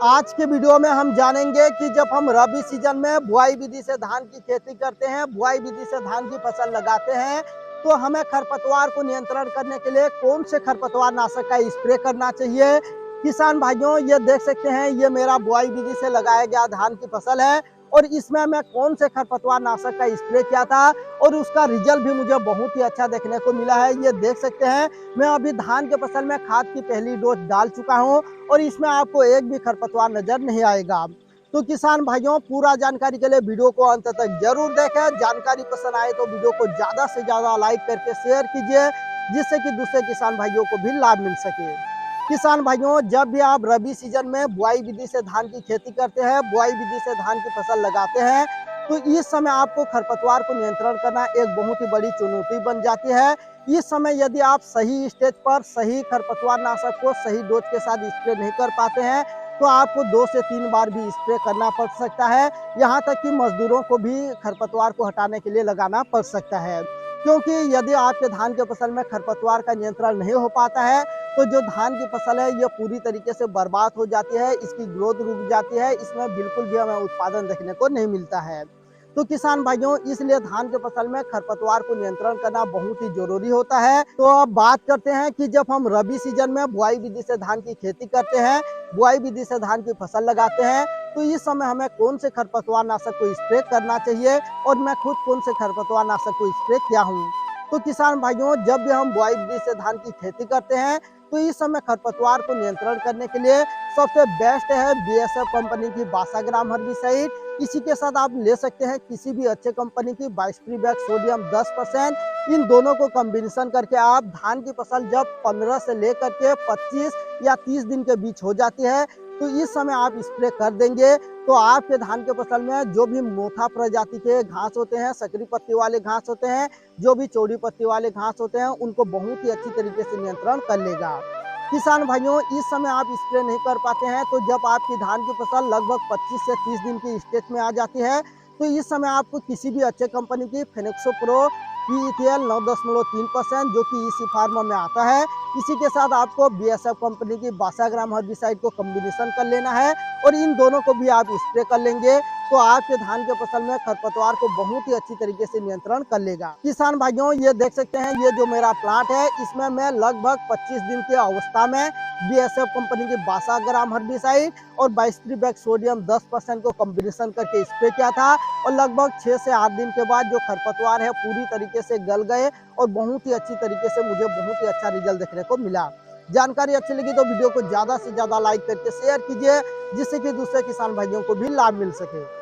आज के वीडियो में हम जानेंगे कि जब हम रबी सीजन में बुआई विधि से धान की खेती करते हैं, बुआई विधि से धान की फसल लगाते हैं, तो हमें खरपतवार को नियंत्रण करने के लिए कौन से खरपतवार नाशक का स्प्रे करना चाहिए। किसान भाइयों, ये देख सकते हैं, ये मेरा बुआई विधि से लगाया गया धान की फसल है और इसमें मैं कौन से खरपतवार नाशक का स्प्रे किया था और उसका रिजल्ट भी मुझे बहुत ही अच्छा देखने को मिला है। ये देख सकते हैं, मैं अभी धान के फसल में खाद की पहली डोज डाल चुका हूँ और इसमें आपको एक भी खरपतवार नजर नहीं आएगा। तो किसान भाइयों, पूरा जानकारी के लिए वीडियो को अंत तक जरूर देखें। जानकारी पसंद आए तो वीडियो को ज्यादा से ज्यादा लाइक करके शेयर कीजिए, जिससे कि दूसरे किसान भाइयों को भी लाभ मिल सके। किसान भाइयों, जब भी आप रबी सीजन में बुआई विधि से धान की खेती करते हैं, बुआई विधि से धान की फसल लगाते हैं, तो इस समय आपको खरपतवार को नियंत्रण करना एक बहुत ही बड़ी चुनौती बन जाती है। इस समय यदि आप सही स्टेज पर सही खरपतवार नाशक को सही डोज के साथ स्प्रे नहीं कर पाते हैं, तो आपको 2 से 3 बार भी स्प्रे करना पड़ सकता है। यहाँ तक कि मजदूरों को भी खरपतवार को हटाने के लिए लगाना पड़ सकता है, क्योंकि यदि आपके धान के फसल में खरपतवार का नियंत्रण नहीं हो पाता है, तो जो धान की फसल है ये पूरी तरीके से बर्बाद हो जाती है, इसकी ग्रोथ रुक जाती है, इसमें बिल्कुल भी हमें उत्पादन देखने को नहीं मिलता है। तो किसान भाइयों, इसलिए धान के फसल में खरपतवार को नियंत्रण करना बहुत ही जरूरी होता है। तो अब बात करते हैं कि जब हम रबी सीजन में बुआई विधि से धान की खेती करते हैं, बुआई विधि से धान की फसल लगाते हैं, तो इस समय हमें कौन से खरपतवार नाशक को स्प्रे करना चाहिए और मैं खुद कौन से खरपतवार नाशक को स्प्रे किया हूँ। तो किसान भाइयों, जब भी हम बुआई विधि से धान की खेती करते हैं, तो इस समय खरपतवार को नियंत्रण करने के लिए सबसे बेस्ट है बीएसएफ कंपनी की बासाग्राम हर्बिसाइड। इसी के साथ आप ले सकते हैं किसी भी अच्छे कंपनी की बाइस्ट्रीबैक सोडियम 10%। इन दोनों को कॉम्बिनेशन करके आप धान की फसल जब 15 से लेकर के 25 या 30 दिन के बीच हो जाती है, तो इस समय आप स्प्रे कर देंगे, तो आपके धान के फसल में जो भी मोथा प्रजाति के घास होते हैं, सकरी पत्ती वाले घास होते हैं, जो भी चौड़ी पत्ती वाले घास होते हैं, उनको बहुत ही अच्छी तरीके से नियंत्रण कर लेगा। किसान भाइयों, इस समय आप स्प्रे नहीं कर पाते हैं, तो जब आपकी धान की फसल लगभग 25 से 30 दिन की स्टेज में आ जाती है, तो इस समय आपको किसी भी अच्छे कंपनी की फेनेक्सो प्रो PETL 9.3%, जो कि इसी फार्मा में आता है, इसी के साथ आपको बीएसएफ कंपनी की बासाग्राम हर्बिसाइड को कॉम्बिनेशन कर लेना है और इन दोनों को भी आप स्प्रे कर लेंगे, तो आपके धान के फसल में खरपतवार को बहुत ही अच्छी तरीके से नियंत्रण कर लेगा। किसान भाइयों, ये देख सकते हैं, ये जो मेरा प्लांट है, इसमें मैं लगभग 25 दिन की अवस्था में बीएसएफ कंपनी की बासाग्राम हर्बिसाइड और बाइस्ट्रीबैक सोडियम 10% को कॉम्बिनेशन करके स्प्रे किया था और लगभग 6 से 8 दिन के बाद जो खरपतवार है पूरी तरीके से गल गए और बहुत ही अच्छी तरीके से मुझे बहुत ही अच्छा रिजल्ट देखने को मिला। जानकारी अच्छी लगी तो वीडियो को ज्यादा से ज्यादा लाइक करके शेयर कीजिए, जिससे कि दूसरे किसान भाइयों को भी लाभ मिल सके।